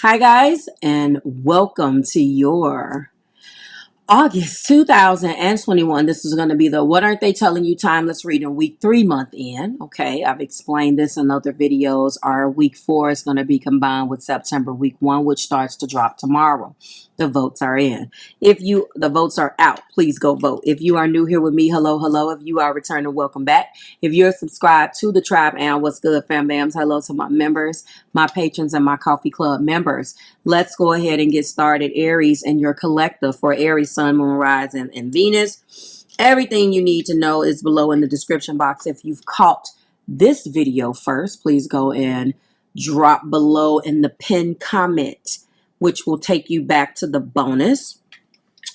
Hi guys, and welcome to your August 2021. This is going to be the What Aren't They Telling You Timeless Reading Week 3 month in. Okay, I've explained this in other videos. Our week 4 is going to be combined with September week 1, which starts to drop tomorrow. The votes are in. The votes are out, please go vote. If you are new here with me, hello, hello. If you are returning, welcome back. If you're subscribed to the tribe, and what's good, fam bams, hello to my members, my patrons, and my coffee club members. Let's go ahead and get started. Aries and your collective for Aries, Sun, Moon, Rising, and Venus. Everything you need to know is below in the description box. If you've caught this video first, please go and drop below in the pinned comment, which will take you back to the bonus.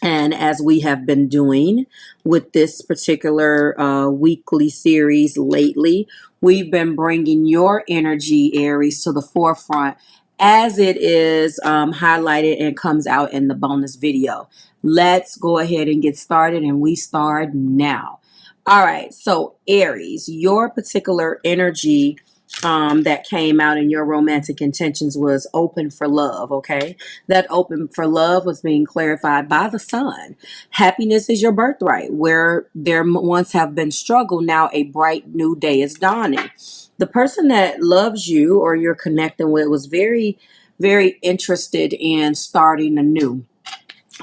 And as we have been doing with this particular weekly series lately, we've been bringing your energy, Aries, to the forefront as it is highlighted and comes out in the bonus video. Let's go ahead and get started, and we start now. All right, so Aries, your particular energy that came out in your romantic intentions was open for love. Okay, that open for love was being clarified by the sun. Happiness is your birthright. Where there once have been struggle, now a bright new day is dawning. The person that loves you or you're connecting with was very, very interested in starting anew.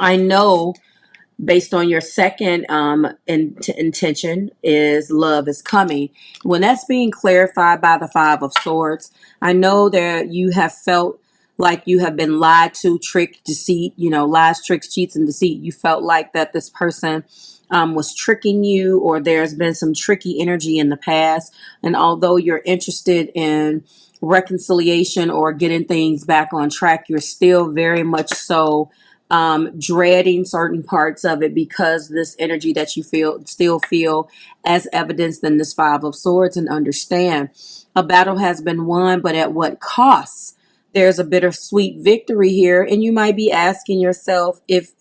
I know based on your second intention is love is coming. When that's being clarified by the Five of Swords, I know that you have felt like you have been lied to, tricked, deceit, lies, tricks, cheats, and deceit. You felt like that this person was tricking you, or there's been some tricky energy in the past. And although you're interested in reconciliation or getting things back on track, you're still very much so dreading certain parts of it, because this energy that you still feel as evidenced in this Five of Swords. And understand, a battle has been won, but at what cost? There's a bittersweet victory here, and you might be asking yourself if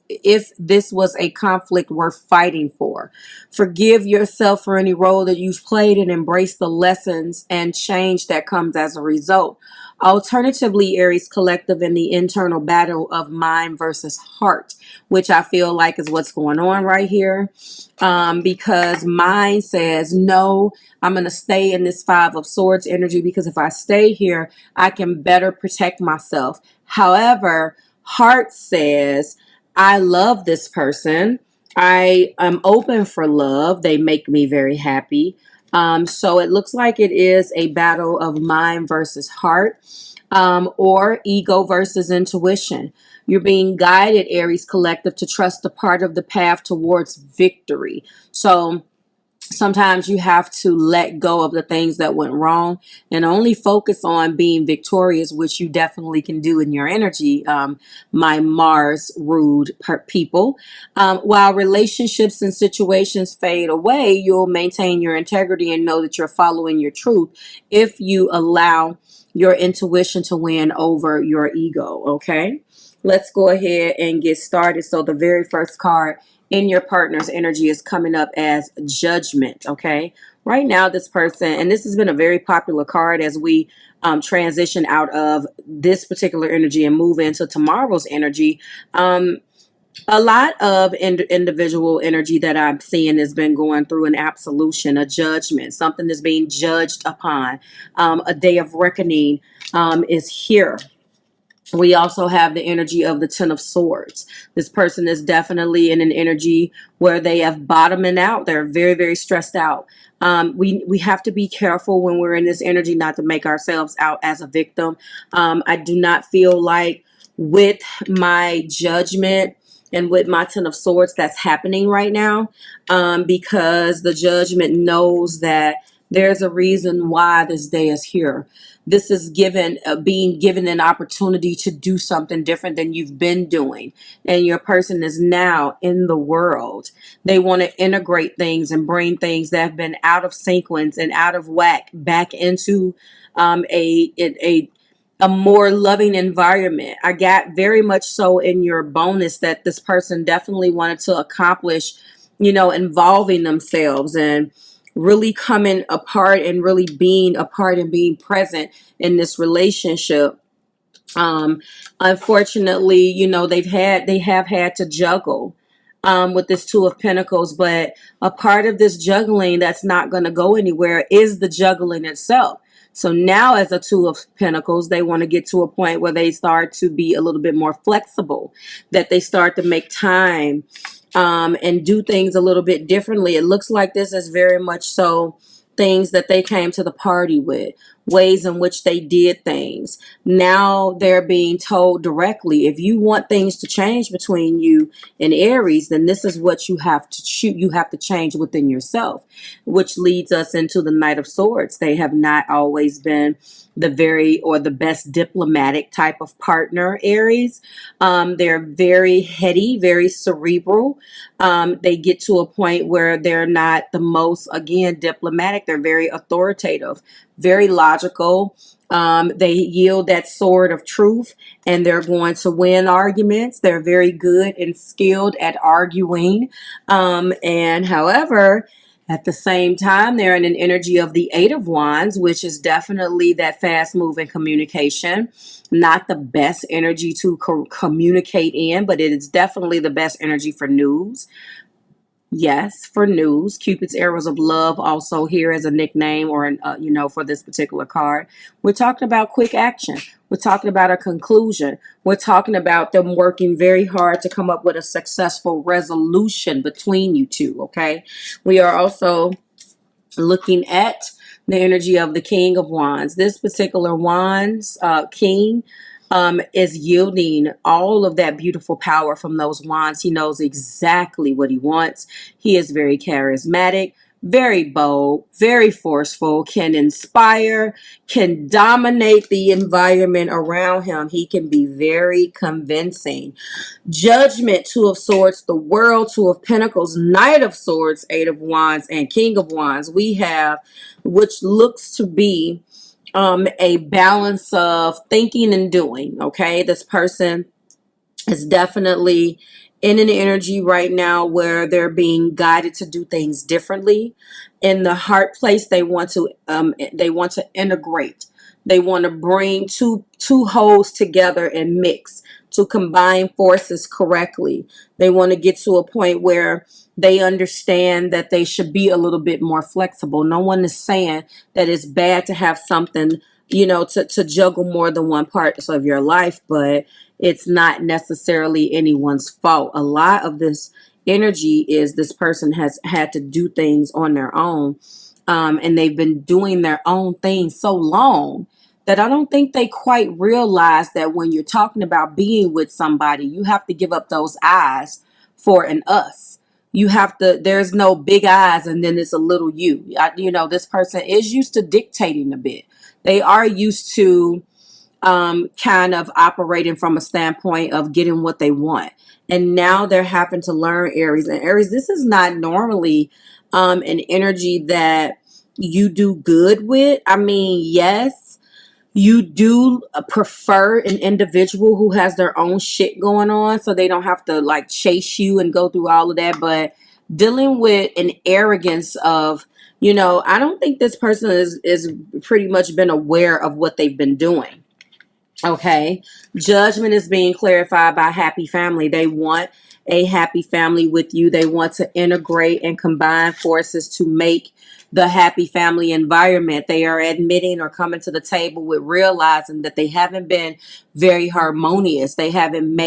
this was a conflict worth fighting for. Forgive yourself for any role that you've played and embrace the lessons and change that comes as a result. Alternatively, Aries collective, in the internal battle of mind versus heart, which I feel like is what's going on right here, because mind says, no, I'm going to stay in this Five of Swords energy, because if I stay here, I can better protect myself. However, heart says, I love this person. I am open for love. They make me very happy. So it looks like it is a battle of mind versus heart, or ego versus intuition. You're being guided, Aries collective, to trust the part of the path towards victory. So sometimes you have to let go of the things that went wrong and only focus on being victorious, which you definitely can do in your energy, my Mars ruled people. While relationships and situations fade away, you'll maintain your integrity and know that you're following your truth if you allow your intuition to win over your ego. Okay, let's go ahead and get started. So the very first card in your partner's energy is coming up as Judgment. Okay, right now this person, and this has been a very popular card as we transition out of this particular energy and move into tomorrow's energy. A lot of individual energy that I'm seeing has been going through an absolution, a judgment, something that's being judged upon. A day of reckoning is here. We also have the energy of the Ten of Swords. This person is definitely in an energy where they have bottoming out. They're very, very stressed out. We have to be careful when we're in this energy not to make ourselves out as a victim. I do not feel like with my Judgment and with my Ten of Swords that's happening right now, because the Judgment knows that there's a reason why this day is here. This is being given an opportunity to do something different than you've been doing. And your person is now in the world. They want to integrate things and bring things that have been out of sequence and out of whack back into a more loving environment. I got very much so in your bonus that this person definitely wanted to accomplish, involving themselves and really coming apart and really being a part and being present in this relationship. Um, Unfortunately, you know, they have had to juggle with this Two of Pentacles, but a part of this juggling that's not going to go anywhere is the juggling itself. So now as a Two of Pentacles, they want to get to a point where they start to be a little bit more flexible, that they start to make time and do things a little bit differently. It looks like this is very much so things that they came to the party with, ways in which they did things. Now they're being told directly, if you want things to change between you and Aries, then this is what you have to choose. You have to change within yourself, which leads us into the Knight of Swords. They have not always been the very or the best diplomatic type of partner, Aries. They're very heady, very cerebral. They get to a point where they're not the most, again, diplomatic. They're very authoritative, very logical. They yield that sword of truth, and they're going to win arguments. They're very good and skilled at arguing. And however, at the same time, they're in an energy of the Eight of Wands, which is definitely that fast moving communication. Not the best energy to communicate in, but it is definitely the best energy for news. Yes, for news. Cupid's arrows of love also here as a nickname or, you know, for this particular card. We're talking about quick action. We're talking about a conclusion. We're talking about them working very hard to come up with a successful resolution between you two, okay? We are also looking at the energy of the King of Wands. This particular Wands king is yielding all of that beautiful power from those wands. He knows exactly what he wants. He is very charismatic, very bold, very forceful, can inspire, can dominate the environment around him. He can be very convincing. Judgment, Two of Swords, the World, Two of Pentacles, Knight of Swords, Eight of Wands, and King of Wands. We have, which looks to be a balance of thinking and doing. Okay, this person is definitely in an energy right now where they're being guided to do things differently. In the heart place, they want to integrate. They want to bring two wholes together and mix, to combine forces correctly. They want to get to a point where they understand that they should be a little bit more flexible. No one is saying that it's bad to have something, you know, to juggle more than one part of your life, but it's not necessarily anyone's fault. A lot of this energy is this person has had to do things on their own, and they've been doing their own thing so long that I don't think they quite realize that when you're talking about being with somebody, you have to give up those eyes for an us. You have to, there's no big eyes and then it's a little you. You know, this person is used to dictating a bit. They are used to kind of operating from a standpoint of getting what they want. And now they're having to learn, Aries. And Aries, this is not normally an energy that you do good with. I mean, yes, you do prefer an individual who has their own shit going on, so they don't have to like chase you and go through all of that. But dealing with an arrogance of, you know, I don't think this person is pretty much been aware of what they've been doing. Okay. Judgment is being clarified by happy family. They want a happy family with you. They want to integrate and combine forces to make the happy family environment. They are admitting or coming to the table with realizing that they haven't been very harmonious. They haven't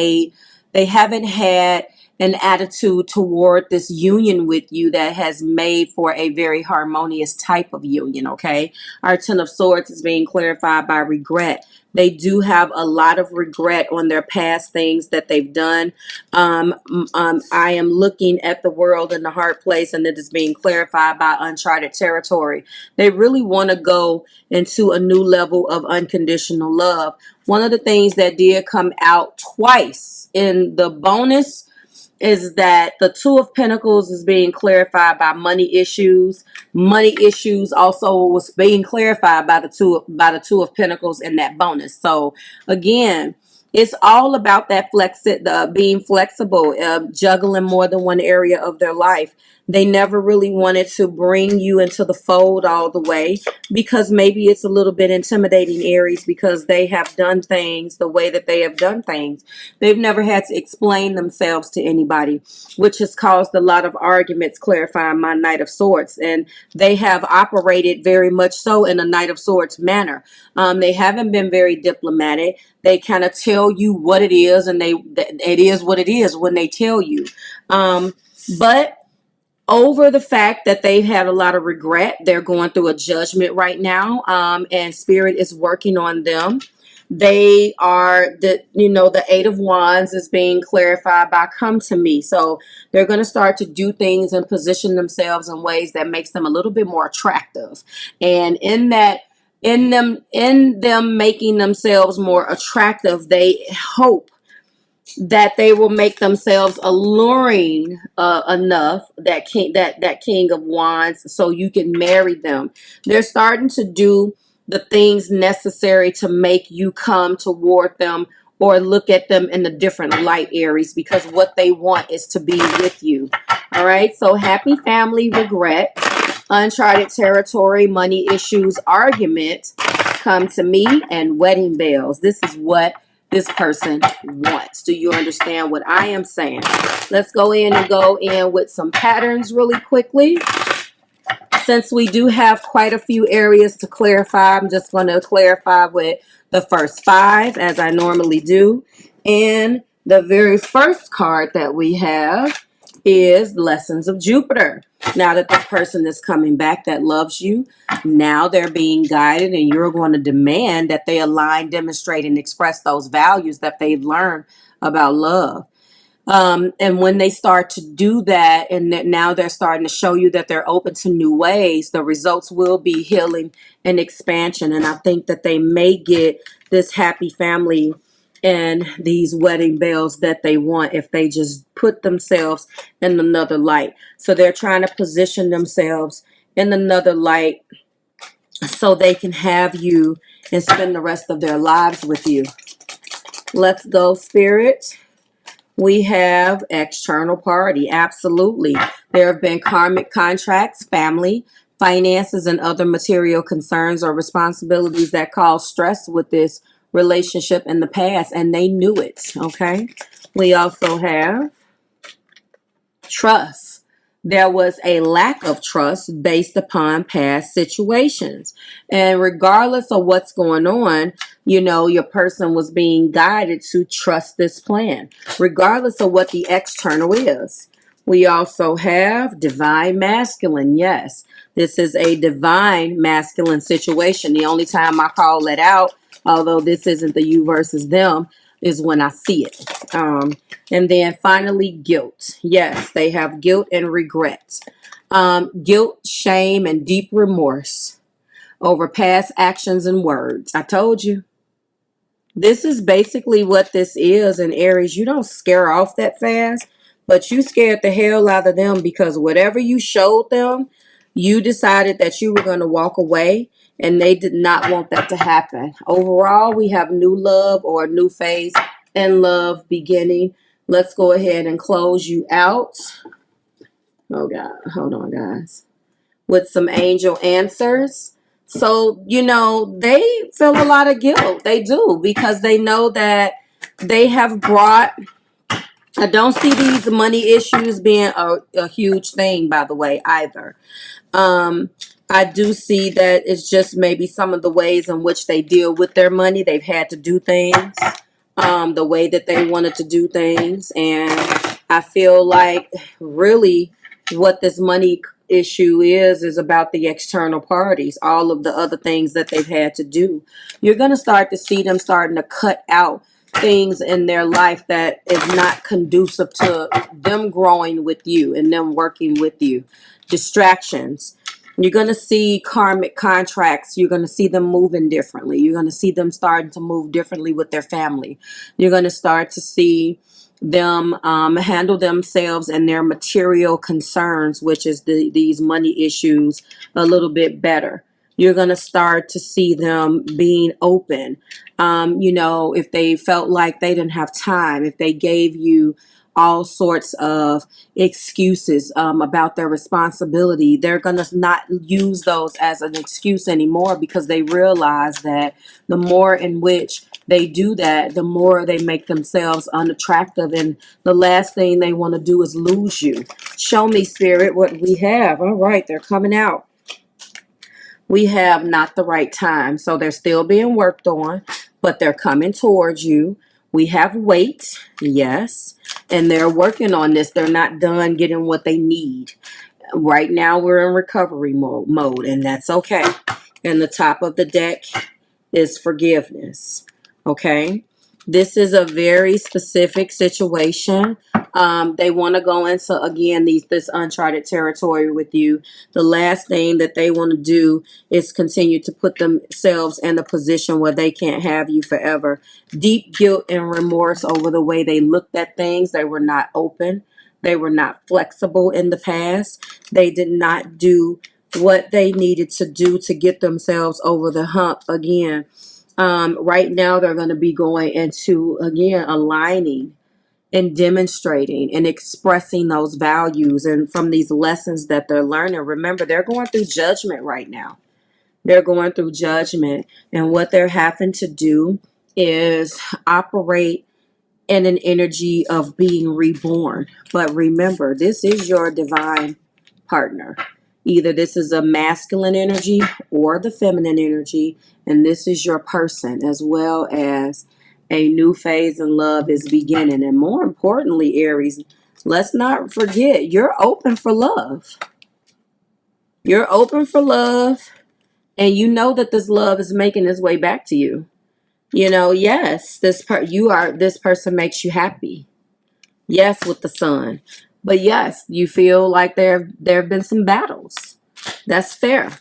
had an attitude toward this union with you that has made for a very harmonious type of union. Okay. Our Ten of Swords is being clarified by regret. They do have a lot of regret on their past things that they've done. I am looking at the World in the heart place, and it is being clarified by uncharted territory. They really want to go into a new level of unconditional love. One of the things that did come out twice in the bonus is that the Two of Pentacles is being clarified by money issues. Money issues also was being clarified by the Two of Pentacles in that bonus. So again, it's all about that being flexible, juggling more than one area of their life, They never really wanted to bring you into the fold all the way because maybe it's a little bit intimidating, Aries, because they have done things the way that they have done things. They've never had to explain themselves to anybody, which has caused a lot of arguments, clarifying my Knight of Swords. And they have operated very much so in a Knight of Swords manner. They haven't been very diplomatic. They kind of tell you what it is, and it is what it is when they tell you. But over the fact that they've had a lot of regret, they're going through a judgment right now, and Spirit is working on them. They are the Eight of Wands is being clarified by come to me. So they're going to start to do things and position themselves in ways that makes them a little bit more attractive. And in them making themselves more attractive, they hope that they will make themselves alluring enough, that King of Wands, so you can marry them. They're starting to do the things necessary to make you come toward them or look at them in a different light, Aries, because what they want is to be with you. All right, so happy family, regret, uncharted territory, money issues, argument, come to me, and wedding bells. This is what this person wants. Do you understand what I am saying? Let's go in with some patterns really quickly. Since we do have quite a few areas to clarify, I'm just going to clarify with the first 5 as I normally do. And the very first card that we have is Lessons of Jupiter. Now that this person is coming back that loves you, now they're being guided, and you're going to demand that they align, demonstrate, and express those values that they've learned about love. And when they start to do that, and that now they're starting to show you that they're open to new ways, the results will be healing and expansion. And I think that they may get this happy family and these wedding bells that they want if they just put themselves in another light. So they're trying to position themselves in another light so they can have you and spend the rest of their lives with you. Let's go, Spirit. We have external party. Absolutely. There have been karmic contracts, family, finances, and other material concerns or responsibilities that cause stress with this relationship in the past, and they knew it. Okay. We also have trust. There was a lack of trust based upon past situations. And regardless of what's going on, your person was being guided to trust this plan, regardless of what the external is. We also have divine masculine. Yes, this is a divine masculine situation. The only time I call it out, although this isn't the you versus them, is when I see it. And then finally, guilt. Yes, they have guilt and regret. Guilt, shame, and deep remorse over past actions and words. I told you. This is basically what this is. And Aries, you don't scare off that fast, but you scared the hell out of them because whatever you showed them, you decided that you were going to walk away. And they did not want that to happen. Overall, we have new love or a new phase in love beginning. Let's go ahead and close you out. Oh, God. Hold on, guys. With some angel answers. So, they feel a lot of guilt. They do, because they know that they have brought... I don't see these money issues being a huge thing, by the way, either. I do see that it's just maybe some of the ways in which they deal with their money. They've had to do things the way that they wanted to do things. And I feel like really what this money issue is about the external parties, all of the other things that they've had to do. You're going to start to see them starting to cut out things in their life that is not conducive to them growing with you and them working with you. Distractions. You're going to see karmic contracts. You're going to see them moving differently. You're going to see them starting to move differently with their family. You're going to start to see them handle themselves and their material concerns, which is these money issues, a little bit better. You're going to start to see them being open. If they felt like they didn't have time, if they gave you all sorts of excuses about their responsibility. They're going to not use those as an excuse anymore, because they realize that the more in which they do that, the more they make themselves unattractive, and the last thing they want to do is lose you. Show me, Spirit, what we have. All right, they're coming out. We have not the right time. So they're still being worked on, but they're coming towards you. We have weight, yes, and they're working on this. They're not done getting what they need. Right now we're in recovery mode, and that's okay. And the top of the deck is forgiveness. Okay. This is a very specific situation. They want to go into, again, this uncharted territory with you. The last thing that they want to do is continue to put themselves in a position where they can't have you forever. Deep guilt and remorse over the way they looked at things. They were not open. They were not flexible in the past. They did not do what they needed to do to get themselves over the hump again. Right now, they're going to be going into, again, aligning and demonstrating and expressing those values and from these lessons that they're learning. Remember, they're going through judgment right now. They're going through judgment, and what they're having to do is operate in an energy of being reborn. But remember, this is your divine partner. Either this is a masculine energy or the feminine energy, and this is your person, as well as a new phase in love is beginning. And more importantly, Aries, let's not forget, you're open for love. You're open for love, and you know that this love is making its way back to you. You know, yes, this person makes you happy. Yes, with the sun. But yes, you feel like there have been some battles. That's fair.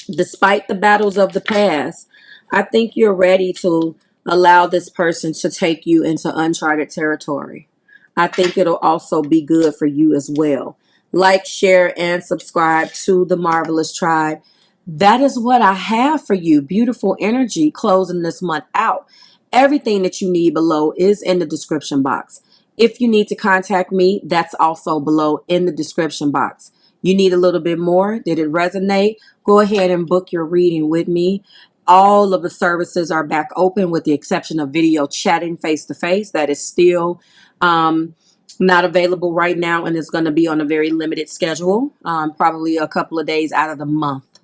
Despite the battles of the past, I think you're ready to allow this person to take you into uncharted territory. I think it'll also be good for you as well. Like, share, and subscribe to the Marvelous Tribe. That is what I have for you. Beautiful energy closing this month out. Everything that you need below is in the description box. If you need to contact me, that's also below in the description box. You need a little bit more? Did it resonate? Go ahead and book your reading with me. All of the services are back open with the exception of video chatting face-to-face. That is still not available right now, and it's going to be on a very limited schedule, probably a couple of days out of the month.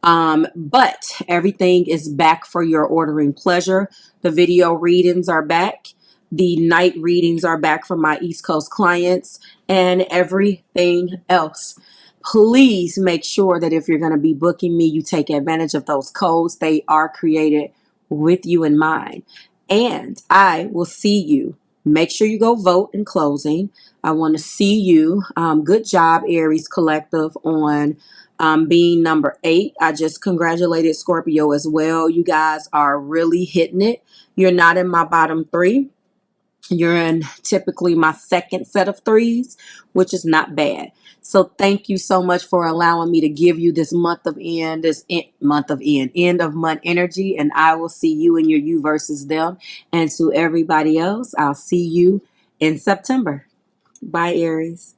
But everything is back for your ordering pleasure. The video readings are back. The night readings are back for my East Coast clients, and everything else. Please make sure that if you're going to be booking me, you take advantage of those codes. They are created with you in mind. And I will see you. Make sure you go vote in closing. I want to see you. Good job, Aries Collective, on being number 8. I just congratulated Scorpio as well. You guys are really hitting it. You're not in my bottom 3. You're in typically my second set of 3s, which is not bad. So thank you so much for allowing me to give you this month of end, end of month energy. And I will see you in your you versus them. And to everybody else, I'll see you in September. Bye, Aries.